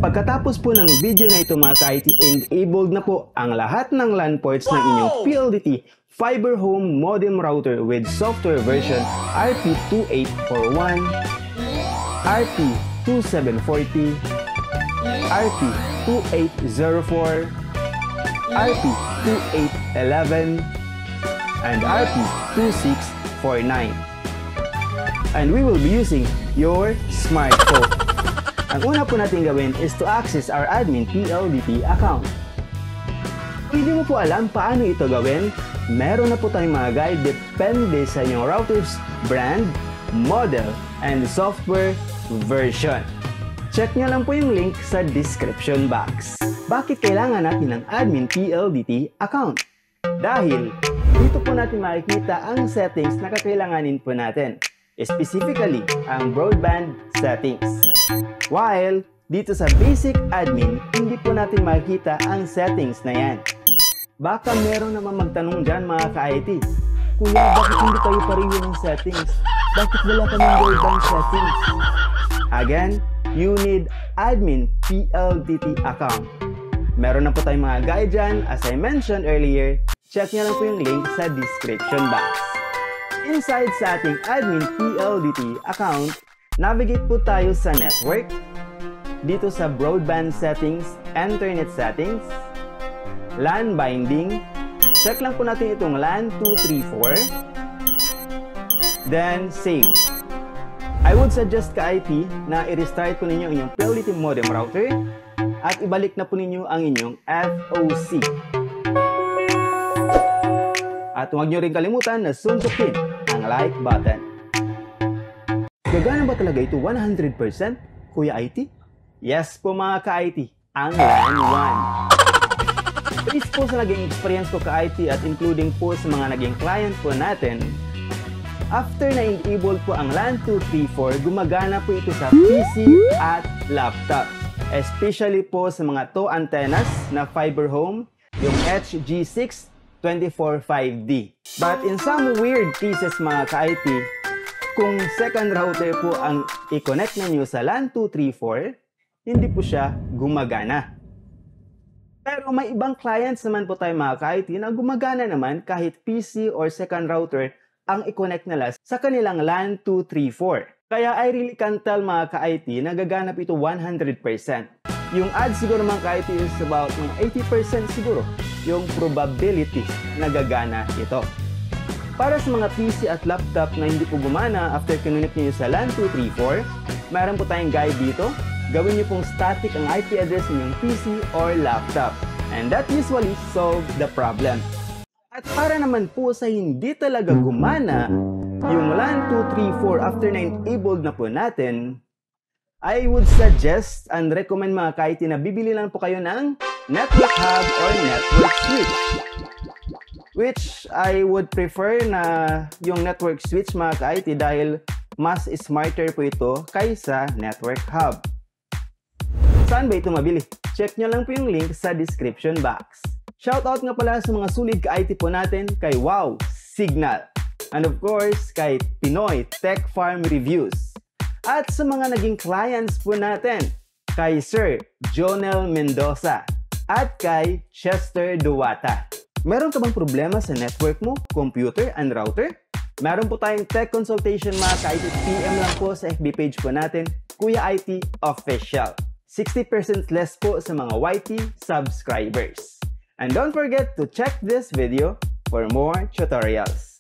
Pagkatapos po ng video na ito mga ka-IT, enabled na po ang lahat ng LAN ports ng inyong PLDT Fiber Home Modem Router with software version RP2841, RP2740, RP2804, RP2811, and RP2649. And we will be using your smartphone. Ang una po natin gawin is to access our admin PLDT account. Kung hindi mo po alam paano ito gawin, meron na po tayong mga guide depende sa inyong router's brand, model, and software version. Check nyo lang po yung link sa description box. Bakit kailangan natin ng admin PLDT account? Dahil dito po natin makikita ang settings na kakailanganin po natin. Specifically, ang broadband settings. While dito sa basic admin, hindi po natin makikita ang settings na yan. Baka meron naman magtanong dyan mga ka-IT, Kuya, bakit hindi kayo pareho ng settings? Bakit wala kaming broadband settings? Again, you need admin PLDT account. Meron na po tayong mga guide dyan. As I mentioned earlier, check nyo lang po yung link sa description box. Inside sa ating admin PLDT account, navigate po tayo sa network, dito sa broadband settings, internet settings, LAN binding, check lang po natin itong LAN 234, then save. I would suggest ka-IP na i-restart po ninyo inyong PLDT modem router at ibalik na po ninyo ang inyong FOC. At huwag nyo rin kalimutan na sundukin ang like button. Gagana ba talaga ito 100%, Kuya IT? Yes po mga ka-IT, ang LAN 1. Based po sa naging experience ko ka-IT at including po sa mga naging client po natin, after na enable po ang LAN 234, gumagana po ito sa PC at laptop. Especially po sa mga TOW antennas na fiber home, yung HG6 245D. But in some weird cases mga ka-IT, kung second router po ang i-connect ninyo sa LAN 234, hindi po siya gumagana. Pero may ibang clients naman po tayo mga ka-IT na gumagana naman kahit PC or second router ang i-connect nila sa kanilang LAN 234. Kaya I really can't tell mga ka-IT na gaganap ito 100%. Yung odds siguro mga ka-IT is about 80% siguro yung probability na gagana ito. Para sa mga PC at laptop na hindi po gumana after kinunit niyo sa LAN 234, mayroon po tayong guide dito. Gawin niyo pong static ang IP address ng PC or laptop. And that usually solve the problem. At para naman po sa hindi talaga gumana yung LAN 234 after na enabled na po natin, I would suggest and recommend mga ka-IT na bibili lang po kayo ng network hub or network switch. Which I would prefer na yung network switch mga ka-IT dahil mas smarter po ito kaysa network hub. Saan ba ito mabili? Check nyo lang po yung link sa description box. Shoutout nga pala sa mga sulit ka-IT po natin kay Wow Signal. And of course, kay Pinoy Tech Farm Reviews. At sa mga naging clients po natin, kay Sir Jonel Mendoza at kay Chester Duwata. Meron ka bang problema sa network mo, computer, and router? Meron po tayong tech consultation mga ka-IT. PM lang po sa FB page po natin, Kuya IT Official. 60% less po sa mga YT subscribers. And don't forget to check this video for more tutorials.